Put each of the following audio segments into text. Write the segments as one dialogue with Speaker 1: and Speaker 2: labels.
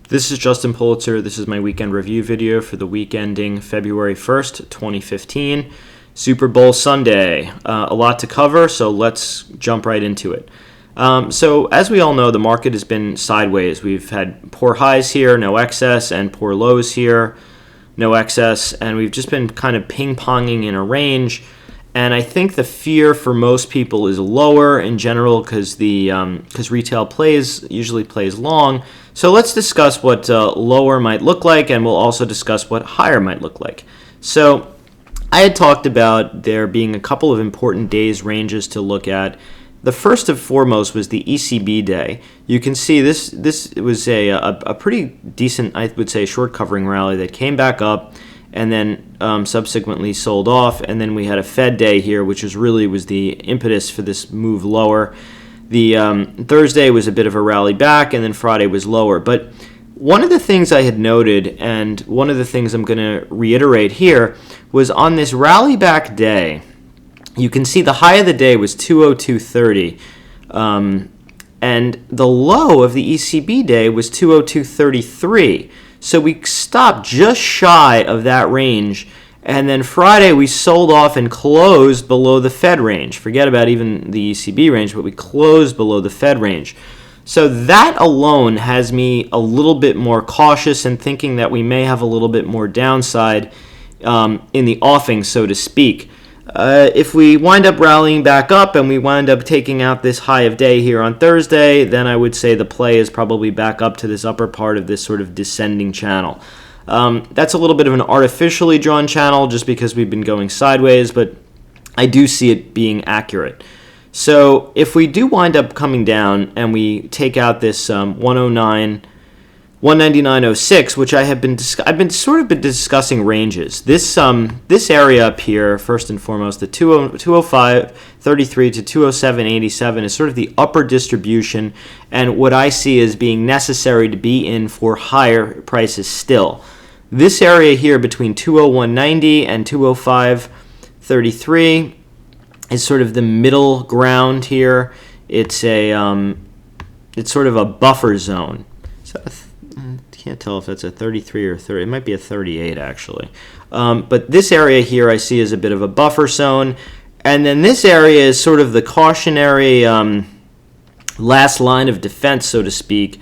Speaker 1: This is Justin Pulitzer. This is my weekend review video for the week ending February 1st, 2015, Super Bowl Sunday. A lot to cover, so let's jump right into it. So as we all know, the market has been sideways. We've had poor highs here, no excess, and poor lows here, no excess, and we've just been kind of ping-ponging in a range. And I think the fear for most people is lower in general because retail usually plays long. So let's discuss what lower might look like, and we'll also discuss what higher might look like. So I had talked about there being a couple of important days ranges to look at. The first and foremost was the ECB day. You can see this was a pretty decent, I would say, short covering rally that came back up and then subsequently sold off. And then we had a Fed day here, which was the impetus for this move lower. The Thursday was a bit of a rally back, and then Friday was lower. But one of the things I had noted, and one of the things I'm going to reiterate here, was on this rally back day, you can see the high of the day was 202.30, and the low of the ECB day was 202.33. So we stopped just shy of that range, and then Friday we sold off and closed below the Fed range. Forget about even the ECB range, but we closed below the Fed range. So that alone has me a little bit more cautious and thinking that we may have a little bit more downside in the offing, so to speak. If we wind up rallying back up and we wind up taking out this high of day here on Thursday, then I would say the play is probably back up to this upper part of this sort of descending channel. That's a little bit of an artificially drawn channel just because we've been going sideways, but I do see it being accurate. So if we do wind up coming down and we take out this 199.06, which I've been discussing ranges. This area up here, first and foremost, the 205.33 to 207.87 is sort of the upper distribution, and what I see as being necessary to be in for higher prices still. This area here between 201.90 and 205.33 is sort of the middle ground here. It's sort of a buffer zone. So can't tell if that's a 33 or 30. It might be a 38 actually. But this area here I see as a bit of a buffer zone, and then this area is sort of the cautionary last line of defense, so to speak,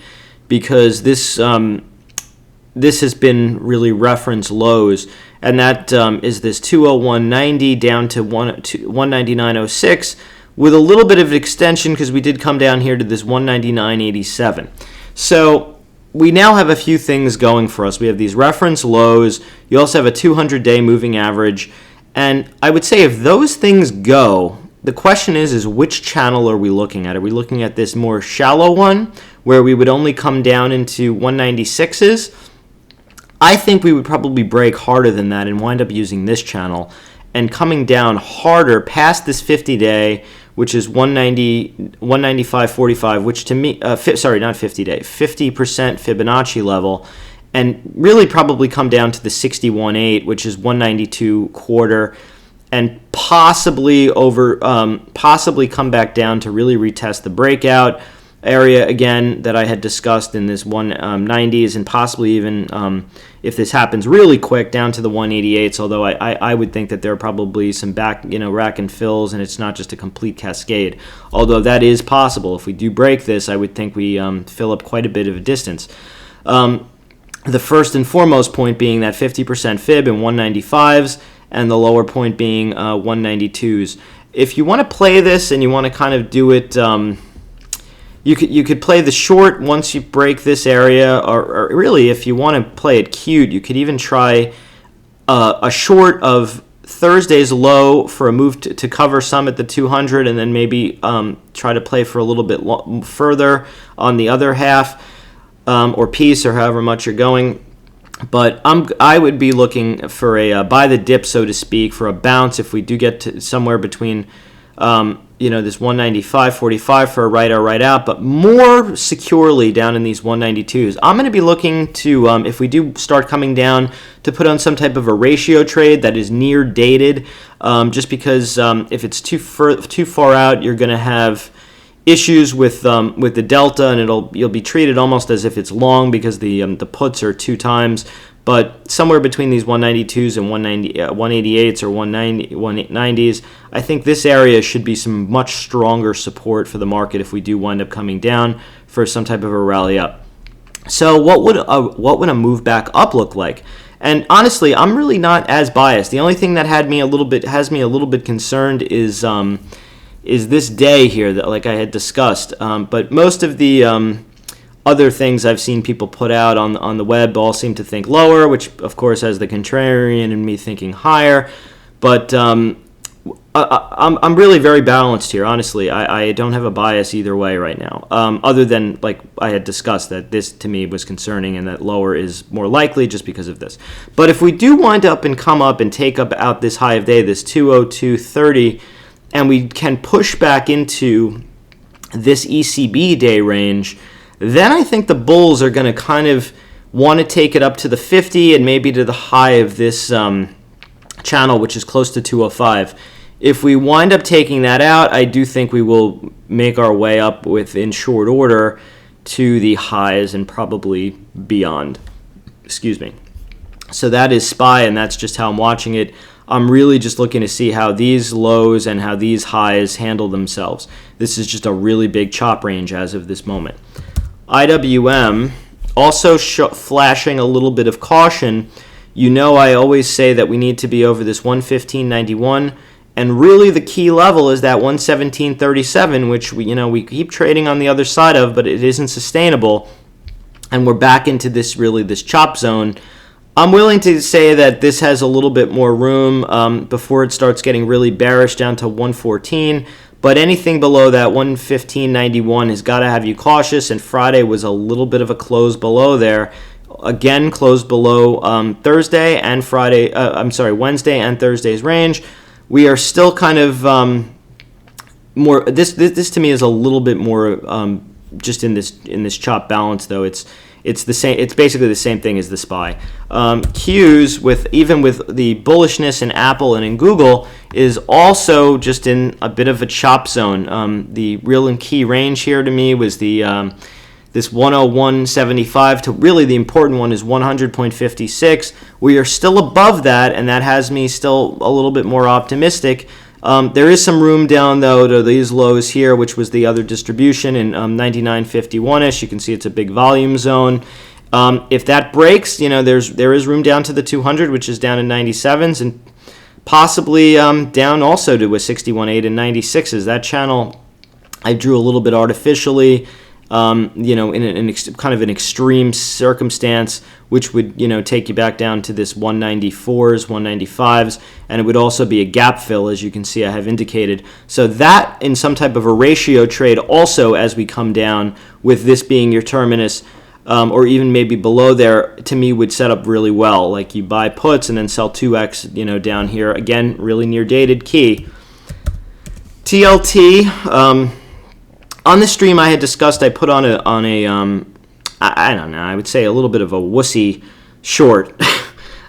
Speaker 1: because this has been really reference lows, and that is this 201.90 down to 199.06 with a little bit of extension because we did come down here to this 199.87. So we now have a few things going for us. We have these reference lows. You also have a 200-day moving average. And I would say if those things go, the question is which channel are we looking at? Are we looking at this more shallow one where we would only come down into 196s? I think we would probably break harder than that and wind up using this channel and coming down harder past this 50-day, which is 195.45, which to me, not 50-day, 50% Fibonacci level, and really probably come down to the 61.8, which is 192.25, and possibly come back down to really retest the breakout area again that I had discussed in this 190s, and possibly even if this happens really quick down to the 188s, although I would think that there are probably some rack and fills, and it's not just a complete cascade, although that is possible. If we do break this, I would think we fill up quite a bit of a distance. The first and foremost point being that 50% fib in 195s, and the lower point being 192s. If you want to play this and you want to kind of do it, you could play the short once you break this area, or really if you want to play it cute, you could even try a short of Thursday's low for a move to cover some at the 200, and then maybe try to play for a little bit further on the other half or piece, or however much you're going. But I would be looking for a buy the dip, so to speak, for a bounce if we do get to somewhere between this 195.45 for a right or right out, but more securely down in these 192s. I'm going to be looking to, if we do start coming down, to put on some type of a ratio trade that is near dated, just because if it's too far out, you're going to have issues with the delta, and you'll be treated almost as if it's long because the puts are 2 times. But somewhere between these 192s and 188s or 190s, I think this area should be some much stronger support for the market if we do wind up coming down for some type of a rally up. So what would a move back up look like? And honestly, I'm really not as biased. The only thing that has me a little bit concerned is this day here that, like I had discussed. But most of the other things I've seen people put out on the web all seem to think lower, which of course has the contrarian in me thinking higher. But I'm really very balanced here, honestly. I don't have a bias either way right now, other than, like I had discussed, that this to me was concerning and that lower is more likely just because of this. But if we do wind up and come up and take up out this high of day, this 202.30, and we can push back into this ECB day range, then I think the bulls are going to kind of want to take it up to the 50 and maybe to the high of this channel, which is close to 205. If we wind up taking that out, I do think we will make our way up in short order to the highs and probably beyond. Excuse me. So that is SPY, and that's just how I'm watching it. I'm really just looking to see how these lows and how these highs handle themselves. This is just a really big chop range as of this moment. IWM also flashing a little bit of caution. You know, I always say that we need to be over this 115.91, and really the key level is that 117.37, which we keep trading on the other side of, but it isn't sustainable, and we're back into this chop zone. I'm willing to say that this has a little bit more room before it starts getting really bearish down to 114. But anything below that 115.91 has got to have you cautious, and Friday was a little bit of a close below there. Again, closed below Wednesday and Thursday's range. We are still kind of more. This to me is a little bit more just in this chop balance, though. It's the same. It's basically the same thing as the SPY. Qs even with the bullishness in Apple and in Google is also just in a bit of a chop zone. The real and key range here to me was this 101.75 to really the important one is 100.56. We are still above that, and that has me still a little bit more optimistic. There is some room down, though, to these lows here, which was the other distribution in 99.51ish. You can see it's a big volume zone. If that breaks, there is room down to the 200, which is down in 97s, and possibly down also to a 61.8 and 96s. That channel I drew a little bit artificially. In kind of an extreme circumstance, which would, take you back down to this 194s, 195s, and it would also be a gap fill, as you can see I have indicated. So that in some type of a ratio trade also as we come down, with this being your terminus, or even maybe below there, to me would set up really well. Like you buy puts and then sell 2x, down here. Again, really near dated key. TLT, on the stream I had discussed, I put on a I don't know, I would say a little bit of a wussy short.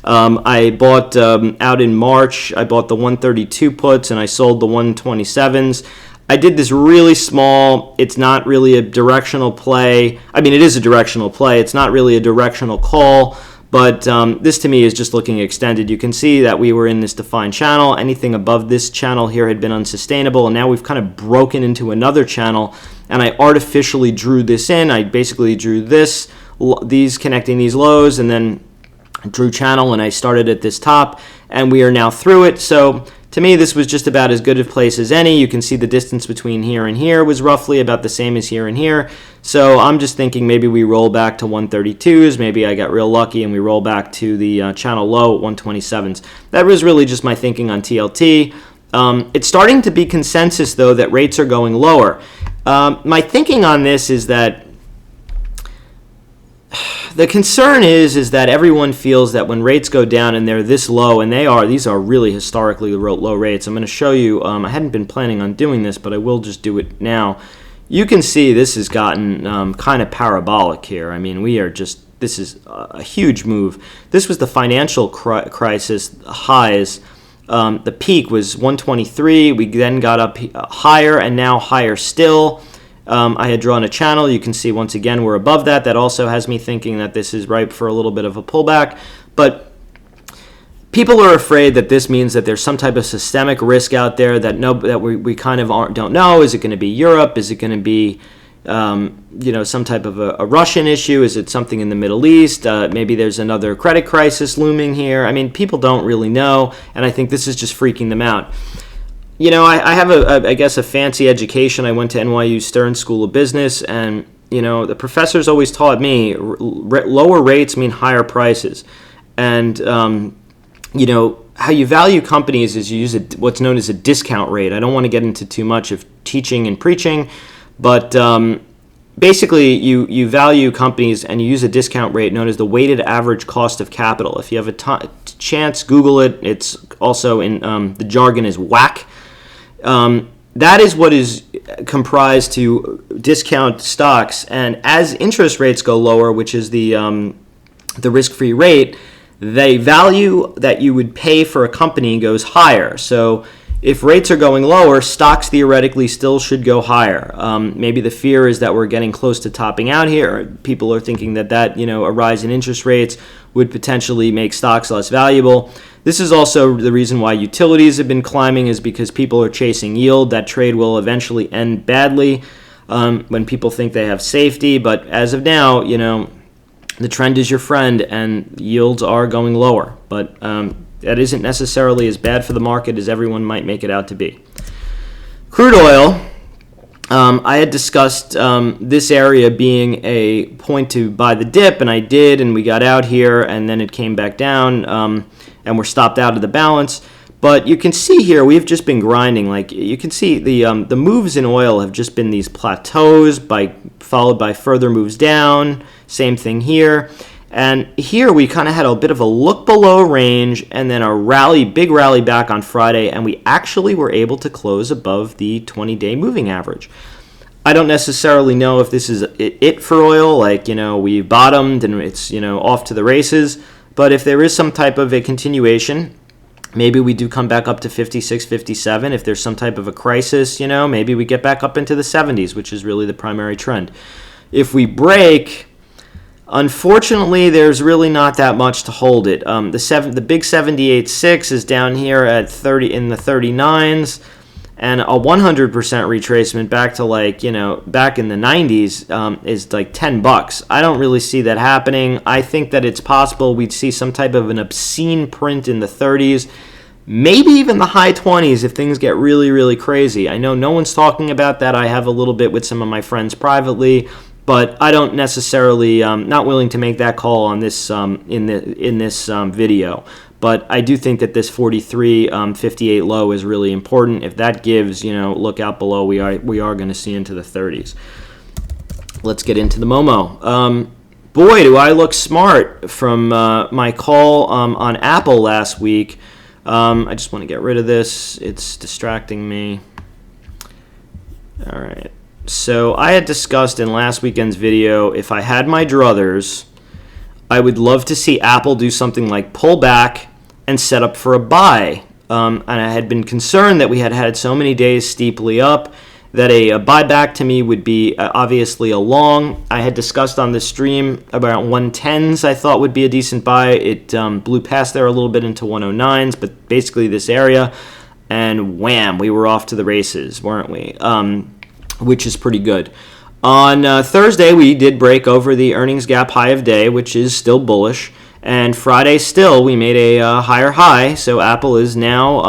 Speaker 1: I bought out in March, I bought the 132 puts and I sold the 127s. I did this really small. It's not really a directional play. I mean, it is a directional play. It's not really a directional call. But this to me is just looking extended. You can see that we were in this defined channel. Anything above this channel here had been unsustainable, and now we've kind of broken into another channel, and I artificially drew this in. I basically drew these connecting these lows, and then drew channel, and I started at this top, and we are now through it. So to me, this was just about as good a place as any. You can see the distance between here and here was roughly about the same as here and here. So I'm just thinking maybe we roll back to 132s. Maybe I got real lucky and we roll back to the channel low at 127s. That was really just my thinking on TLT. It's starting to be consensus, though, that rates are going lower. My thinking on this is that the concern is that everyone feels that when rates go down and they're this low, and these are really historically low rates. I'm going to show you, I hadn't been planning on doing this, but I will just do it now. You can see this has gotten kind of parabolic here. I mean, this is a huge move. This was the financial crisis highs. The peak was 123. We then got up higher and now higher still. I had drawn a channel. You can see once again we're above that. That also has me thinking that this is ripe for a little bit of a pullback. But people are afraid that this means that there's some type of systemic risk out there that we kind of don't know. Is it going to be Europe? Is it going to be some type of a Russian issue? Is it something in the Middle East? Maybe there's another credit crisis looming here. I mean, people don't really know, and I think this is just freaking them out. I have I guess a fancy education. I went to NYU Stern School of Business, and the professors always taught me lower rates mean higher prices, and how you value companies is you use what's known as a discount rate. I don't want to get into too much of teaching and preaching, but basically you value companies and you use a discount rate known as the weighted average cost of capital. If you have a chance, Google it. It's also in the jargon is WACC. That is what is comprised to discount stocks, and as interest rates go lower, which is the risk-free rate, the value that you would pay for a company goes higher. So if rates are going lower, stocks theoretically still should go higher. Maybe the fear is that we're getting close to topping out here. People are thinking that a rise in interest rates would potentially make stocks less valuable. This is also the reason why utilities have been climbing, is because people are chasing yield. That trade will eventually end badly when people think they have safety. But as of now, the trend is your friend, and yields are going lower. But that isn't necessarily as bad for the market as everyone might make it out to be. Crude oil, I had discussed this area being a point to buy the dip, and I did, and we got out here, and then it came back down, and we're stopped out of the balance. But you can see here, we've just been grinding. Like you can see, the moves in oil have just been these plateaus, followed by further moves down. Same thing here. And here we kind of had a bit of a look below range and then a big rally back on Friday, and we actually were able to close above the 20-day moving average. I don't necessarily know if this is it for oil, we bottomed and it's, off to the races. But if there is some type of a continuation, maybe we do come back up to 56, 57. If there's some type of a crisis, maybe we get back up into the 70s, which is really the primary trend. If we break, unfortunately, there's really not that much to hold it. The big 78.6 is down here at 30 in the 39s, and a 100% retracement back to back in the 90s is like $10. I don't really see that happening. I think that it's possible we'd see some type of an obscene print in the 30s, maybe even the high 20s if things get really, really crazy. I know no one's talking about that. I have a little bit with some of my friends privately, but I don't necessarily, not willing to make that call on this in this video. But I do think that this 43.58 low is really important. If that gives, look out below, we are going to see into the 30s. Let's get into the Momo. Boy, do I look smart from my call on Apple last week. I just want to get rid of this. It's distracting me. All right. So I had discussed in last weekend's video, if I had my druthers, I would love to see Apple do something like pull back and set up for a buy. And I had been concerned that we had had so many days steeply up that a buyback to me would be obviously a long. I had discussed on the stream about 110s I thought would be a decent buy. It blew past there a little bit into 109s, but basically this area. And wham, we were off to the races, weren't we? Which is pretty good. On Thursday, we did break over the earnings gap high of day, which is still bullish. And Friday, still, we made a higher high. So Apple is now,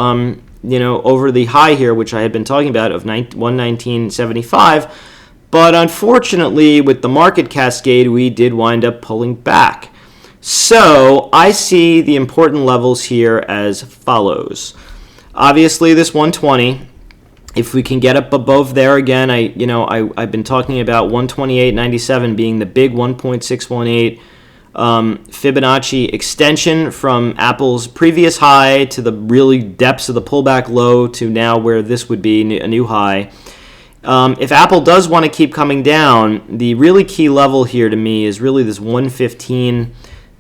Speaker 1: over the high here, which I had been talking about, of 119.75. But unfortunately, with the market cascade, we did wind up pulling back. So I see the important levels here as follows. Obviously, this 120. If we can get up above there again, I've been talking about 128.97 being the big 1.618 Fibonacci extension from Apple's previous high to the really depths of the pullback low to now where this would be a new high. If Apple does want to keep coming down, the really key level here to me is really this 115.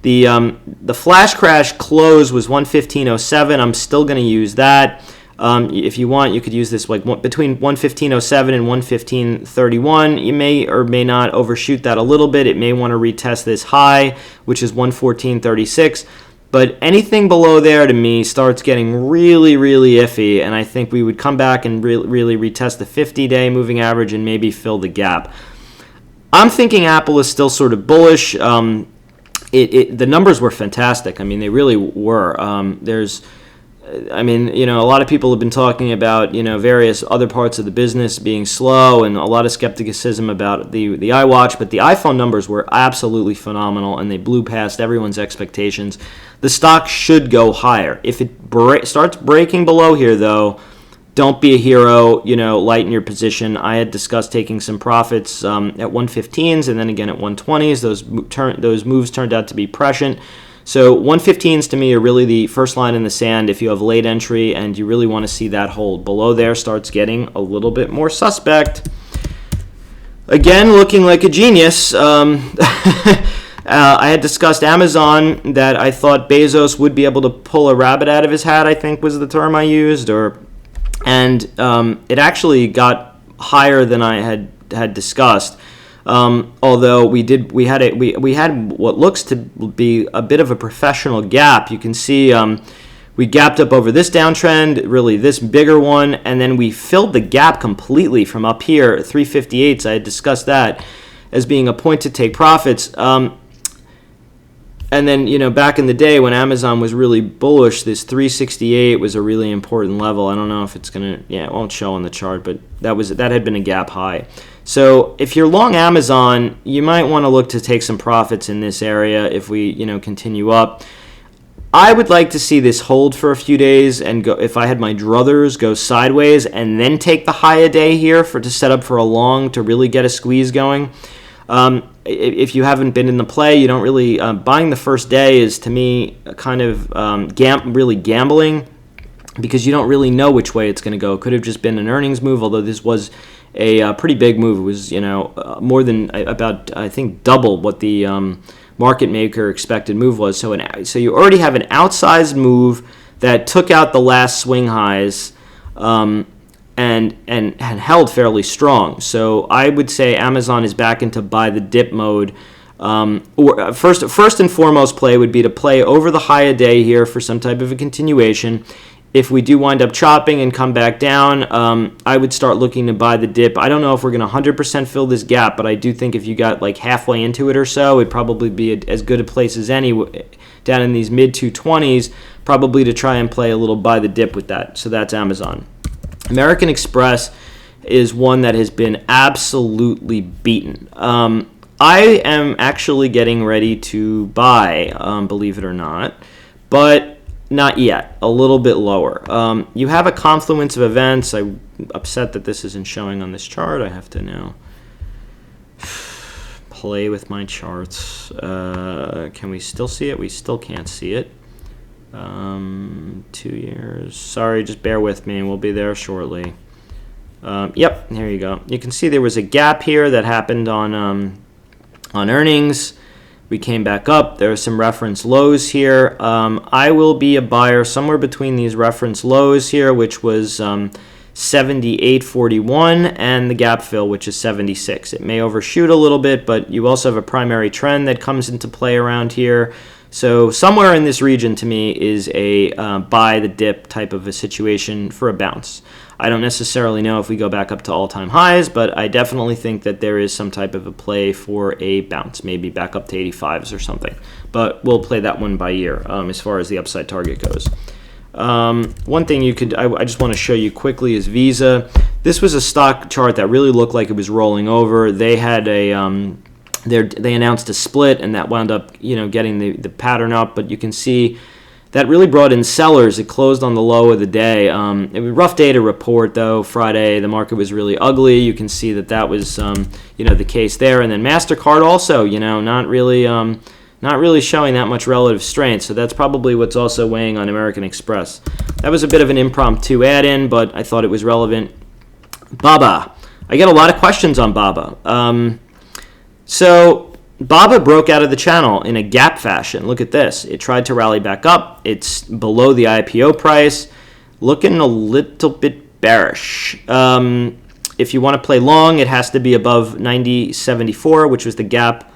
Speaker 1: The flash crash close was 115.07. I'm still going to use that. If you want, you could use this like between 115.07 and 115.31. You may or may not overshoot that a little bit. It may want to retest this high, which is 114.36. But anything below there to me starts getting really, really iffy, and I think we would come back and really retest the 50-day moving average and maybe fill the gap. I'm thinking Apple is still sort of bullish. The numbers were fantastic. I mean, they really were. A lot of people have been talking about, various other parts of the business being slow and a lot of skepticism about the iWatch, but the iPhone numbers were absolutely phenomenal and they blew past everyone's expectations. The stock should go higher. If it starts breaking below here, though, don't be a hero, lighten your position. I had discussed taking some profits at 115s and then again at 120s. Those moves turned out to be prescient. So 115s to me are really the first line in the sand if you have late entry and you really want to see that hold. Below there starts getting a little bit more suspect. Again, looking like a genius. I had discussed Amazon, that I thought Bezos would be able to pull a rabbit out of his hat, I think was the term I used, and it actually got higher than I had discussed. Although we had what looks to be a bit of a professional gap. You can see we gapped up over this downtrend, really this bigger one, and then we filled the gap completely from up here at 358. So I had discussed that as being a point to take profits. And then, back in the day when Amazon was really bullish, this 368 was a really important level. I don't know if it's going to, it won't show on the chart, but that had been a gap high. So if you're long Amazon, you might want to look to take some profits in this area if we, continue up. I would like to see this hold for a few days and go, if I had my druthers, go sideways and then take the high a day here to set up for a long to really get a squeeze going. If you haven't been in the play, you don't really buying the first day is to me kind of really gambling, because you don't really know which way it's going to go. It could have just been an earnings move, although this was a pretty big move. It was more than about, I think, double what the market maker expected move was. So you already have an outsized move that took out the last swing highs. And held fairly strong. So I would say Amazon is back into buy the dip mode. Or first and foremost play would be to play over the high a day here for some type of a continuation. If we do wind up chopping and come back down, I would start looking to buy the dip. I don't know if we're going to 100% fill this gap, but I do think if you got like halfway into it or so, it'd probably be as good a place as any down in these mid 220s, probably to try and play a little buy the dip with that. So that's Amazon. American Express is one that has been absolutely beaten. I am actually getting ready to buy, believe it or not, but not yet. A little bit lower. You have a confluence of events. I'm upset that this isn't showing on this chart. I have to now play with my charts. Can we still see it? We still can't see it. 2 years. Sorry, just bear with me. We'll be there shortly. Yep, here you go. You can see there was a gap here that happened on earnings. We came back up. There are some reference lows here. I will be a buyer somewhere between these reference lows here, which was 78.41, and the gap fill, which is 76. It may overshoot a little bit, but you also have a primary trend that comes into play around here. So somewhere in this region, to me, is a buy the dip type of a situation for a bounce. I don't necessarily know if we go back up to all-time highs, but I definitely think that there is some type of a play for a bounce, maybe back up to 85s or something. But we'll play that one by year as far as the upside target goes. One thing I just want to show you quickly is Visa. This was a stock chart that really looked like it was rolling over. They had they announced a split, and that wound up, getting the pattern up. But you can see that really brought in sellers. It closed on the low of the day. It was a rough day to report, though. Friday, the market was really ugly. You can see that was, the case there. And then MasterCard also, not really showing that much relative strength. So that's probably what's also weighing on American Express. That was a bit of an impromptu add-in, but I thought it was relevant. Baba. I get a lot of questions on Baba. So Baba broke out of the channel in a gap fashion. Look at this. It tried to rally back up. It's below the IPO price. looking a little bit bearish. If you want to play long, it has to be above 90.74, which was the gap.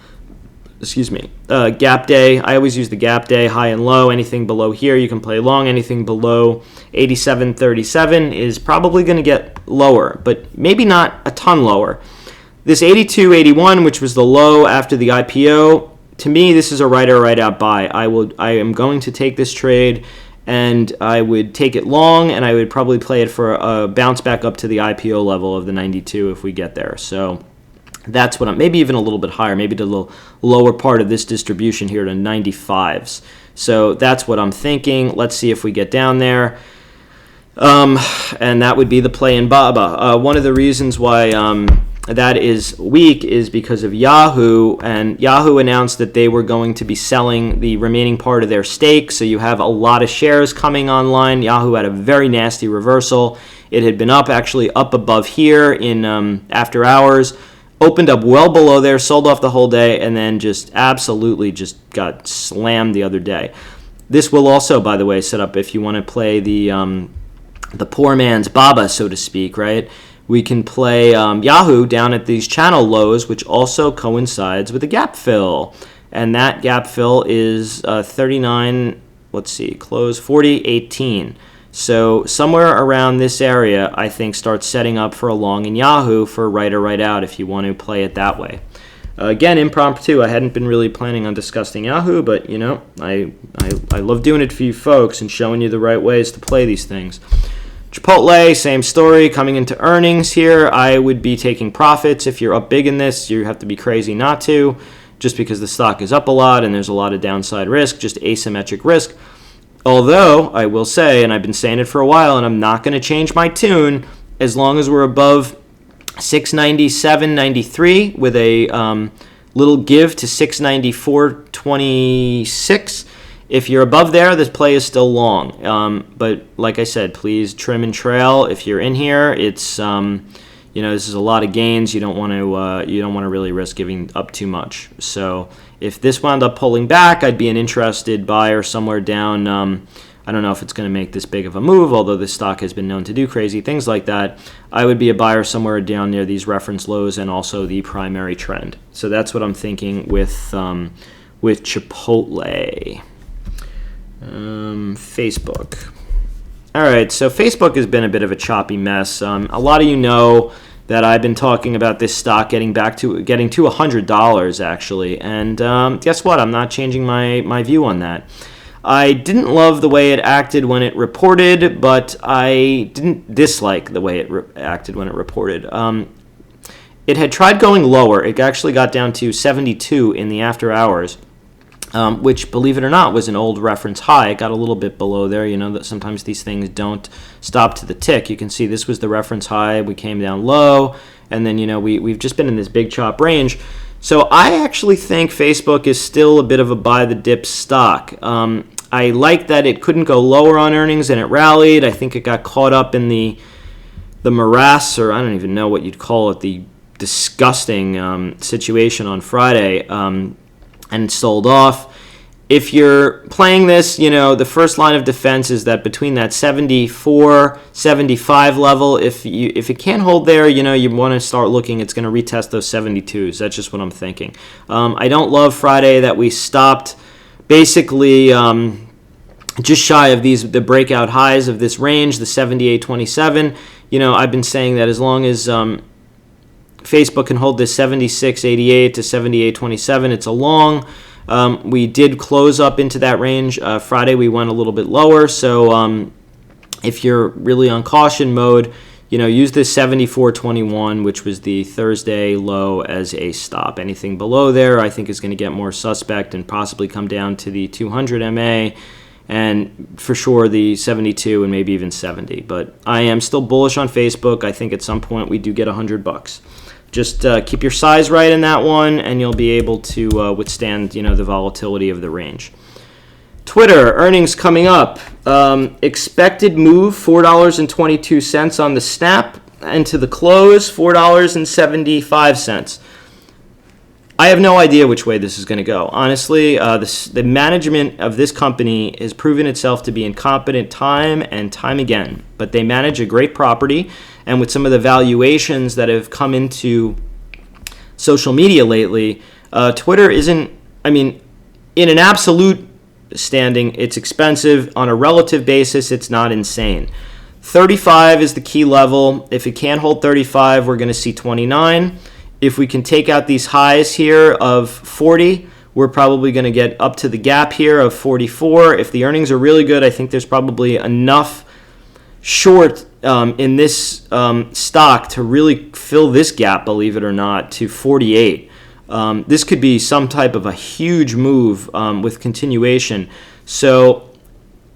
Speaker 1: Gap day. I always use the gap day, high and low. Anything below here, you can play long. Anything below 87.37 is probably going to get lower, but maybe not a ton lower. This 82.81, which was the low after the IPO, to me, this is a right or right out buy. I am going to take this trade, and I would take it long, and I would probably play it for a bounce back up to the IPO level of the 92 if we get there. So that's what maybe even a little bit higher, maybe to the lower part of this distribution here to 95s. So that's what I'm thinking. Let's see if we get down there. And that would be the play in BABA. One of the reasons why that is weak is because of Yahoo, and Yahoo announced that they were going to be selling the remaining part of their stake, so you have a lot of shares coming online. Yahoo had a very nasty reversal. It had been actually up above here in after hours, opened up well below there, sold off the whole day, and then just absolutely just got slammed the other day. This will also, by the way, set up if you want to play the poor man's BABA, so to speak, right? We can play Yahoo down at these channel lows, which also coincides with a gap fill. And that gap fill is 39, let's see, close 40.18. So somewhere around this area, I think, starts setting up for a long in Yahoo for right or right out if you want to play it that way. Again, impromptu. I hadn't been really planning on discussing Yahoo, but, you know, I love doing it for you folks and showing you the right ways to play these things. Chipotle, same story, coming into earnings here. I would be taking profits. If you're up big in this, you have to be crazy not to, just because the stock is up a lot and there's a lot of downside risk, just asymmetric risk. Although, I will say, and I've been saying it for a while, and I'm not going to change my tune, as long as we're above 697.93 with a little give to 694.26. If you're above there, this play is still long. But like I said, please trim and trail. If you're in here, it's this is a lot of gains. You don't want to really risk giving up too much. So if this wound up pulling back, I'd be an interested buyer somewhere down. I don't know if it's going to make this big of a move, although this stock has been known to do crazy things like that. I would be a buyer somewhere down near these reference lows and also the primary trend. So that's what I'm thinking with Chipotle. Facebook. All right, so Facebook has been a bit of a choppy mess. A lot of you know that I've been talking about this stock getting to $100 actually, and guess what? I'm not changing my view on that. I didn't love the way it acted when it reported, but I didn't dislike the way it acted when it reported. It had tried going lower. It actually got down to 72 in the after hours. Which, believe it or not, was an old reference high. It got a little bit below there. You know that sometimes these things don't stop to the tick. You can see this was the reference high. We came down low, and then we've just been in this big chop range. So I actually think Facebook is still a bit of a buy the dip stock. I like that it couldn't go lower on earnings, and it rallied. I think it got caught up in the morass, or I don't even know what you'd call it, the disgusting situation on Friday. And sold off. If you're playing this, the first line of defense is that between that 74, 75 level, if it can't hold there, you want to start looking. It's going to retest those 72s. That's just what I'm thinking. I don't love Friday that we stopped basically just shy of the breakout highs of this range, the 78.27. I've been saying that as long as Facebook can hold this 76.88 to 78.27. It's a long. We did close up into that range. Friday we went a little bit lower. So if you're really on caution mode, use this 74.21, which was the Thursday low, as a stop. Anything below there, I think, is going to get more suspect and possibly come down to the 200 MA. And for sure the 72 and maybe even 70. But I am still bullish on Facebook. I think at some point we do get $100. Just keep your size right in that one, and you'll be able to withstand, the volatility of the range. Twitter, earnings coming up. Expected move, $4.22 on the snap, and to the close, $4.75. I have no idea which way this is going to go. Honestly, the management of this company has proven itself to be incompetent time and time again. But they manage a great property, and with some of the valuations that have come into social media lately, Twitter isn't, I mean, in an absolute standing, it's expensive. On a relative basis, it's not insane. 35 is the key level. If it can't hold 35, we're going to see 29. If we can take out these highs here of 40, we're probably going to get up to the gap here of 44. If the earnings are really good, I think there's probably enough short in this stock to really fill this gap, believe it or not, to 48. This could be some type of a huge move with continuation. So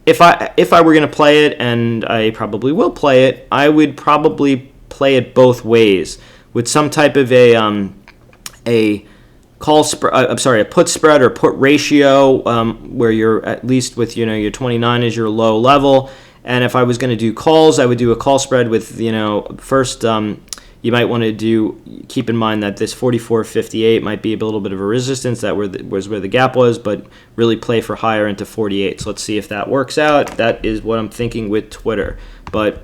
Speaker 1: if I were going to play it, and I probably will play it, I would probably play it both ways, with some type of a put spread or put ratio where you're at least with your 29 as your low level. And if I was going to do calls, I would do a call spread with first you might want to keep in mind that this 44.58 might be a little bit of a resistance. That was where the gap was, but really play for higher into 48. So let's see if that works out. That is what I'm thinking with Twitter. But,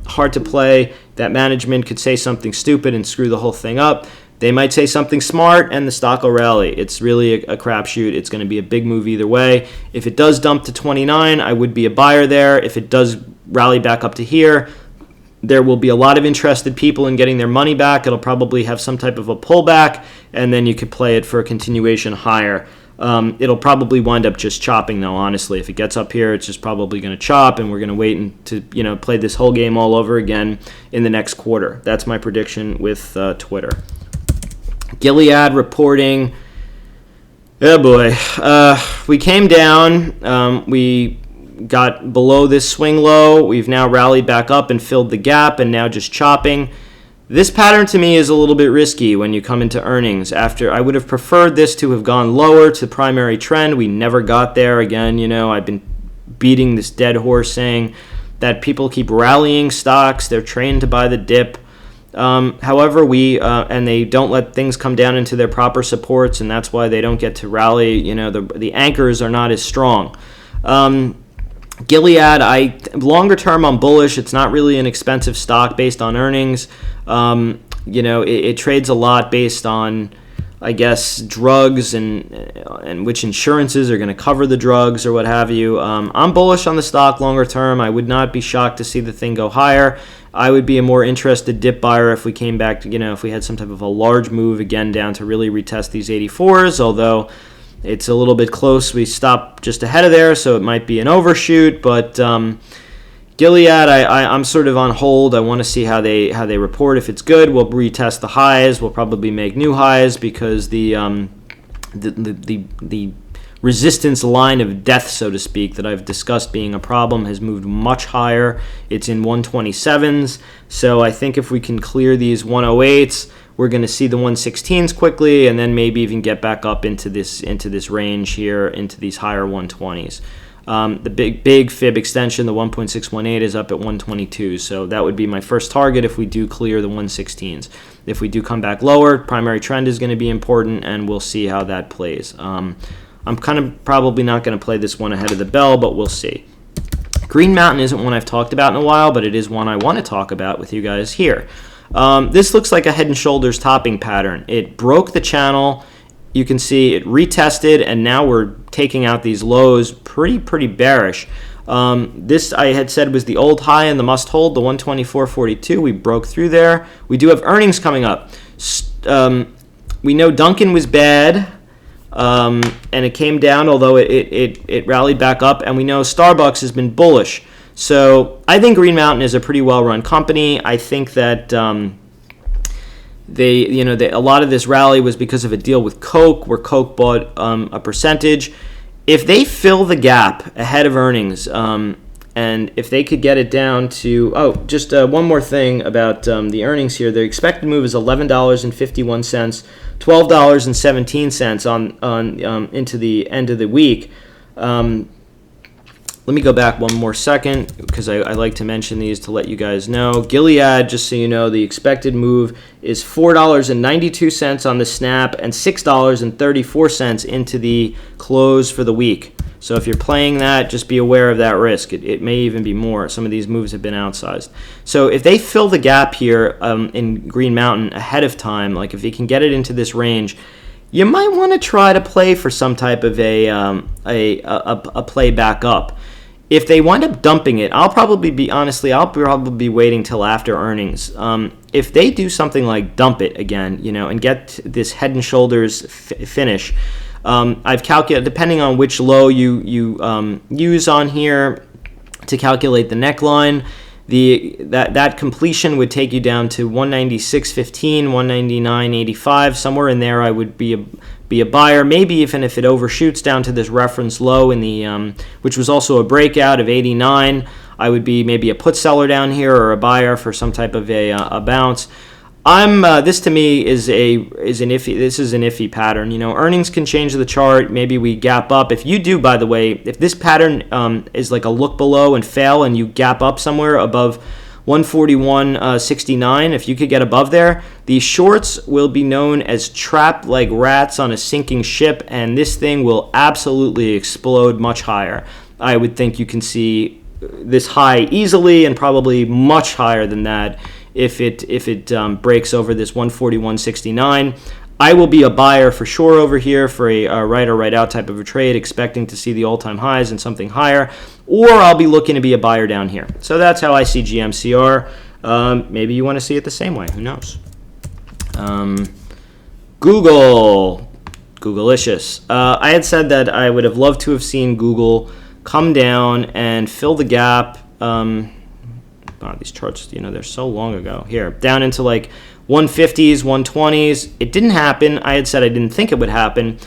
Speaker 1: hard to play. That management could say something stupid and screw the whole thing up. They might say something smart and the stock will rally. It's really a crapshoot. It's going to be a big move either way. If it does dump to 29, I would be a buyer there. If it does rally back up to here, there will be a lot of interested people in getting their money back. It'll probably have some type of a pullback, and then you could play it for a continuation higher. It'll probably wind up just chopping, though, honestly. If it gets up here, it's just probably going to chop, and we're going to wait to play this whole game all over again in the next quarter. That's my prediction with Twitter. Gilead reporting. Oh, boy. We came down. We got below this swing low. We've now rallied back up and filled the gap, and now just chopping. This pattern to me is a little bit risky when you come into earnings. I would have preferred this to have gone lower to primary trend. We never got there. Again, I've been beating this dead horse saying that people keep rallying stocks. They're trained to buy the dip. However, and they don't let things come down into their proper supports, and that's why they don't get to rally. The anchors are not as strong. Gilead, longer term, I'm bullish. It's not really an expensive stock based on earnings. It trades a lot based on, I guess, drugs and which insurances are going to cover the drugs or what have you. I'm bullish on the stock longer term. I would not be shocked to see the thing go higher. I would be a more interested dip buyer if we came back to, if we had some type of a large move again down to really retest these 84s, although it's a little bit close. We stopped just ahead of there, so it might be an overshoot. But Gilead, I'm sort of on hold. I want to see how they report. If it's good, we'll retest the highs. We'll probably make new highs because the resistance line of death, so to speak, that I've discussed being a problem has moved much higher. It's in 127s. So I think if we can clear these 108s, we're going to see the 116s quickly, and then maybe even get back up into this range here, into these higher 120s. The big fib extension, the 1.618, is up at 122, so that would be my first target if we do clear the 116s. If we do come back lower, primary trend is going to be important, and we'll see how that plays. I'm kind of probably not going to play this one ahead of the bell, but we'll see. Green Mountain isn't one I've talked about in a while, but it is one I want to talk about with you guys here. This looks like a head and shoulders topping pattern. It broke the channel. You can see it retested, and now we're taking out these lows pretty bearish. This I had said was the old high and the must hold, the 124.42. We broke through there. We do have earnings coming up. We know Dunkin' was bad, and it came down, although it rallied back up, and we know Starbucks has been bullish. So I think Green Mountain is a pretty well-run company. I think that a lot of this rally was because of a deal with Coke, where Coke bought a percentage. If they fill the gap ahead of earnings, and if they could get it down to just one more thing about the earnings here. The expected move is $11.51, $12.17 on into the end of the week. Let me go back one more second because I like to mention these to let you guys know. Gilead, just so you know, the expected move is $4.92 on the snap and $6.34 into the close for the week. So if you're playing that, just be aware of that risk. It may even be more. Some of these moves have been outsized. So if they fill the gap here in Green Mountain ahead of time, like if they can get it into this range, you might want to try to play for some type of a play back up. If they wind up dumping it, I'll probably be waiting till after earnings. If they do something like dump it again, and get this head and shoulders finish, I've calculated, depending on which low you use on here to calculate the neckline, that completion would take you down to 196.15, 199.85, somewhere in there. I would be a buyer, maybe even if it overshoots down to this reference low in the which was also a breakout of 89. I would be maybe a put seller down here or a buyer for some type of a bounce. This to me is an iffy pattern. Earnings can change the chart. Maybe we gap up. If you do, by the way, if this pattern is like a look below and fail, and you gap up somewhere above 141.69, if you could get above there, the shorts will be known as trapped like rats on a sinking ship, and this thing will absolutely explode much higher. I would think you can see this high easily, and probably much higher than that if it breaks over this 141.69. I will be a buyer for sure over here for a right or right out type of a trade, expecting to see the all-time highs and something higher, or I'll be looking to be a buyer down here. So that's how I see GMCR. Maybe you want to see it the same way. Who knows? Googleicious. I had said that I would have loved to have seen Google come down and fill the gap. These charts, they're so long ago. Here, down into like 150s, 120s. It didn't happen. I had said I didn't think it would happen.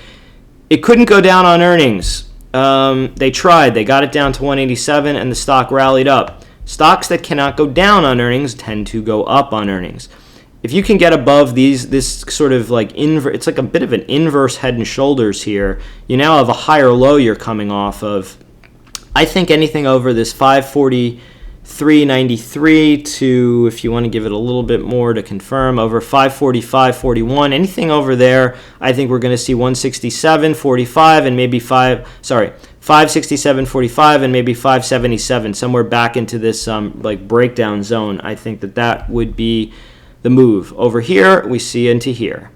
Speaker 1: It couldn't go down on earnings. They tried. They got it down to 187, and the stock rallied up. Stocks that cannot go down on earnings tend to go up on earnings. If you can get above this sort of like it's like a bit of an inverse head and shoulders here. You now have a higher low you're coming off of. I think anything over this 543.93 to, if you want to give it a little bit more to confirm, over 545.41, anything over there, I think we're going to see 167.45 and maybe 567.45 and maybe 577, somewhere back into this like breakdown zone. I think that would be the move. Over here, we see into here,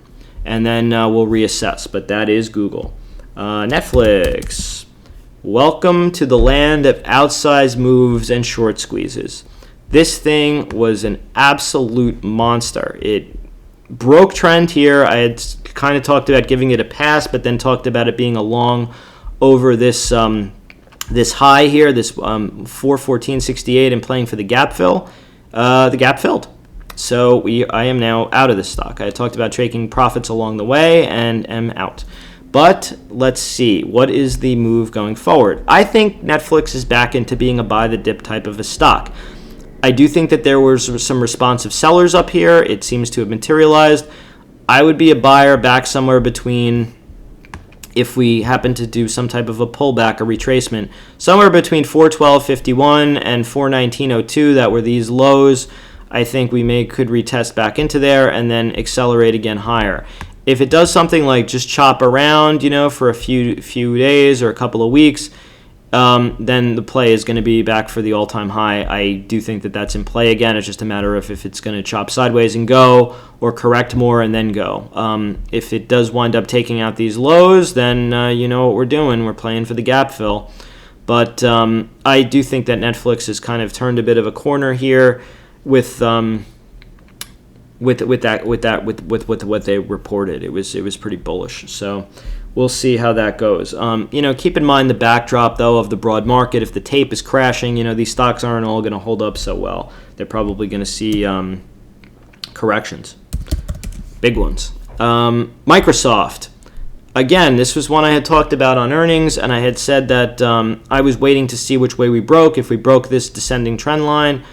Speaker 1: and then we'll reassess, but that is Google. Netflix. Welcome to the land of outsized moves and short squeezes. This thing was an absolute monster. It broke trend here. I had kind of talked about giving it a pass, but then talked about it being a long over this this high here, this 414.68, and playing for the gap fill. The gap filled. So I am now out of this stock. I talked about taking profits along the way and am out. But let's see, what is the move going forward? I think Netflix is back into being a buy the dip type of a stock. I do think that there was some responsive sellers up here. It seems to have materialized. I would be a buyer back somewhere between, if we happen to do some type of a pullback, a retracement, somewhere between 412.51 and 419.02. That were these lows. I think we could retest back into there and then accelerate again higher. If it does something like just chop around, for a few days or a couple of weeks, then the play is going to be back for the all-time high. I do think that that's in play again. It's just a matter of if it's going to chop sideways and go, or correct more and then go. If it does wind up taking out these lows, then you know what we're doing. We're playing for the gap fill. But I do think that Netflix has kind of turned a bit of a corner here with what they reported. It was pretty bullish. So we'll see how that goes. Keep in mind the backdrop though of the broad market. If the tape is crashing, these stocks aren't all going to hold up so well. They're probably going to see corrections, big ones. Microsoft. Again, this was one I had talked about on earnings, and I had said that I was waiting to see which way we broke. If we broke this descending trend line,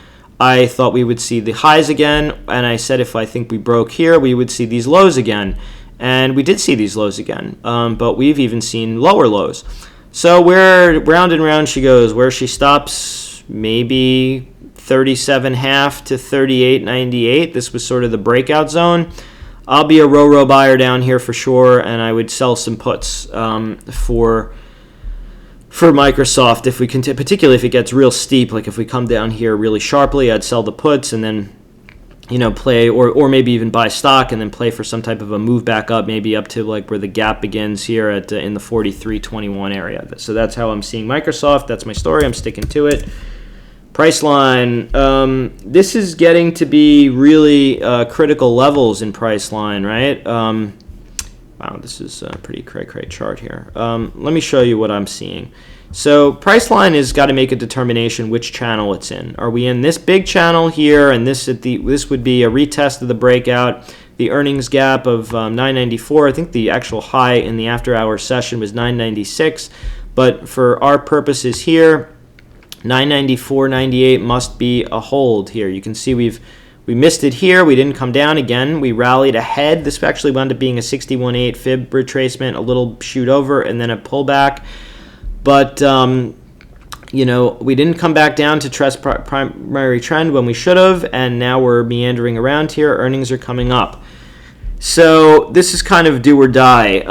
Speaker 1: I thought we would see the highs again, and I said if I think we broke here, we would see these lows again. And we did see these lows again, but we've even seen lower lows. So where round and round she goes. Where she stops, maybe 37.5 to 38.98. This was sort of the breakout zone. I'll be a row buyer down here for sure, and I would sell some puts for Microsoft if we can, particularly if it gets real steep. Like if we come down here really sharply, I'd sell the puts and then play or maybe even buy stock and then play for some type of a move back up, maybe up to like where the gap begins here at in the 43.21 area. So that's how I'm seeing Microsoft. That's my story. I'm sticking to it. Priceline. This is getting to be really critical levels in Priceline, right? Wow, this is a pretty cray chart here. Let me show you what I'm seeing. So Priceline has got to make a determination which channel it's in. Are we in this big channel here, and this would be a retest of the breakout, the earnings gap of 994. I think the actual high in the after-hours session was 996, but for our purposes here, 994.98 must be a hold here. You can see we missed it here. We didn't come down again. We rallied ahead. This actually wound up being a 61.8 fib retracement, a little shoot over, and then a pullback. But, we didn't come back down to test primary trend when we should have, and now we're meandering around here. Earnings are coming up. So this is kind of do or die.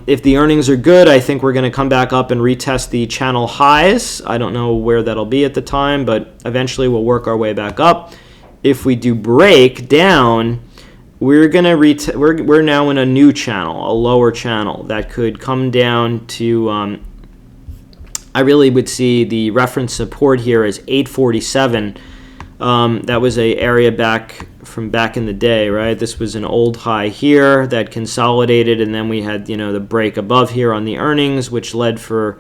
Speaker 1: If the earnings are good, I think we're going to come back up and retest the channel highs. I don't know where that'll be at the time, but eventually we'll work our way back up. If we do break down, we're now in a new channel, a lower channel that could come down to. I really would see the reference support here as 847. That was a area back in the day, right? This was an old high here that consolidated, and then we had the break above here on the earnings, which led for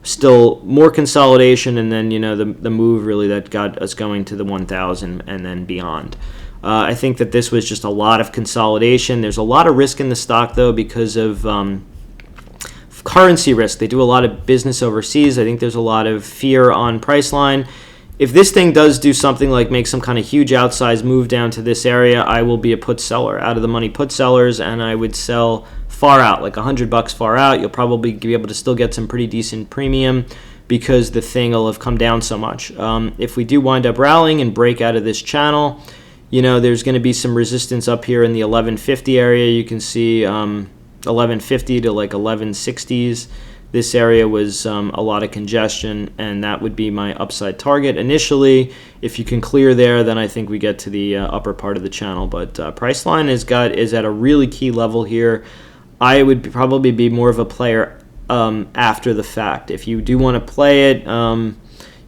Speaker 1: still more consolidation, and then the move really that got us going to the 1,000 and then beyond. I think that this was just a lot of consolidation. There's a lot of risk in the stock though because of currency risk. They do a lot of business overseas. I think there's a lot of fear on Priceline. If this thing does do something like make some kind of huge outsized move down to this area, I will be a put seller, out of the money put sellers, and I would sell far out, like $100 far out. You'll probably be able to still get some pretty decent premium because the thing will have come down so much. If we do wind up rallying and break out of this channel, there's going to be some resistance up here in the 1150 area. You can see 1150 to like 1160s. This area was a lot of congestion, and that would be my upside target initially. If you can clear there, then I think we get to the upper part of the channel. But Priceline is at a really key level here. I would probably be more of a player after the fact. If you do want to play it,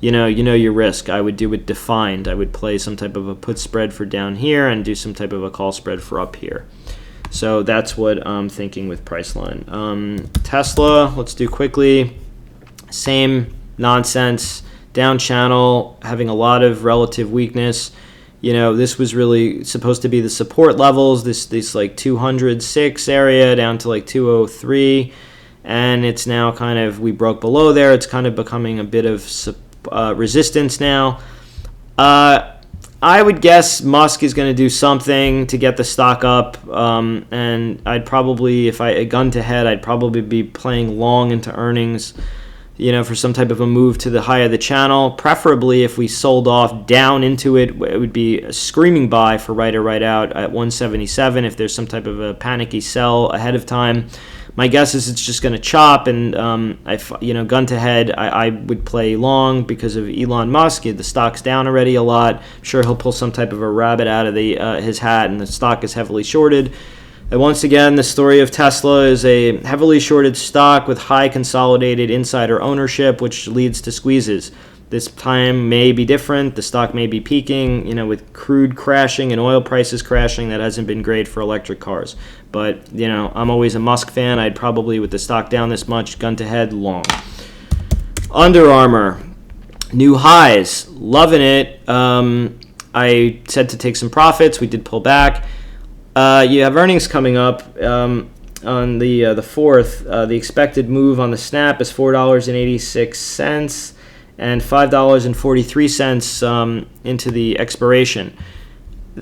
Speaker 1: you know your risk. I would do it defined. I would play some type of a put spread for down here and do some type of a call spread for up here. So that's what I'm thinking with Priceline. Tesla, let's do quickly. Same nonsense. Down channel, having a lot of relative weakness. This was really supposed to be the support levels. This like 206 area down to like 203. And it's now kind of, we broke below there. It's kind of becoming a bit of resistance now. I would guess Musk is going to do something to get the stock up, and I'd probably, if I gun to head, I'd probably be playing long into earnings, for some type of a move to the high of the channel. Preferably, if we sold off down into it, it would be a screaming buy for right or right out at 177 if there's some type of a panicky sell ahead of time. My guess is it's just going to chop, and gun to head, I would play long because of Elon Musk. The stock's down already a lot. I'm sure he'll pull some type of a rabbit out of his hat, and the stock is heavily shorted. And once again, the story of Tesla is a heavily shorted stock with high consolidated insider ownership, which leads to squeezes. This time may be different. The stock may be peaking, with crude crashing and oil prices crashing. That hasn't been great for electric cars. But, I'm always a Musk fan. I'd probably, with the stock down this much, gun to head, long. Under Armour, new highs, loving it. I said to take some profits. We did pull back. You have earnings coming up on the 4th. The expected move on the snap is $4.86 and $5.43 into the expiration.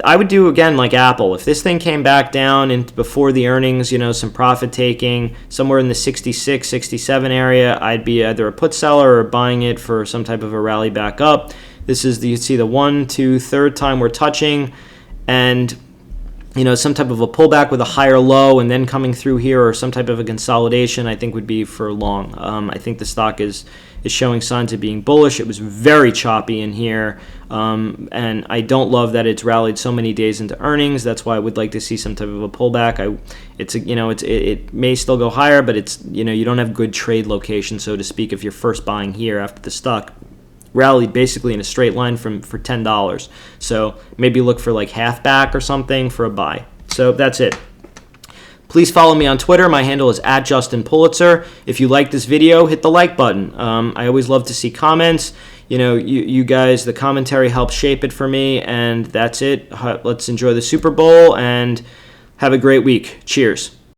Speaker 1: I would do, again, like Apple. If this thing came back down and before the earnings, some profit taking somewhere in the 66, 67 area, I'd be either a put seller or buying it for some type of a rally back up. This is you see the 1, 2, third time we're touching, and some type of a pullback with a higher low and then coming through here, or some type of a consolidation, I think would be for long. I think the stock is showing signs of being bullish. It was very choppy in here, and I don't love that it's rallied so many days into earnings. That's why I would like to see some type of a pullback. It may still go higher, but it's you don't have good trade location, so to speak, if you're first buying here after the stock rallied basically in a straight line for $10. So maybe look for like half back or something for a buy. So that's it. Please follow me on Twitter. My handle is @JustinPulitzer. If you like this video, hit the like button. I always love to see comments. You guys, the commentary helps shape it for me, and that's it. Let's enjoy the Super Bowl and have a great week. Cheers.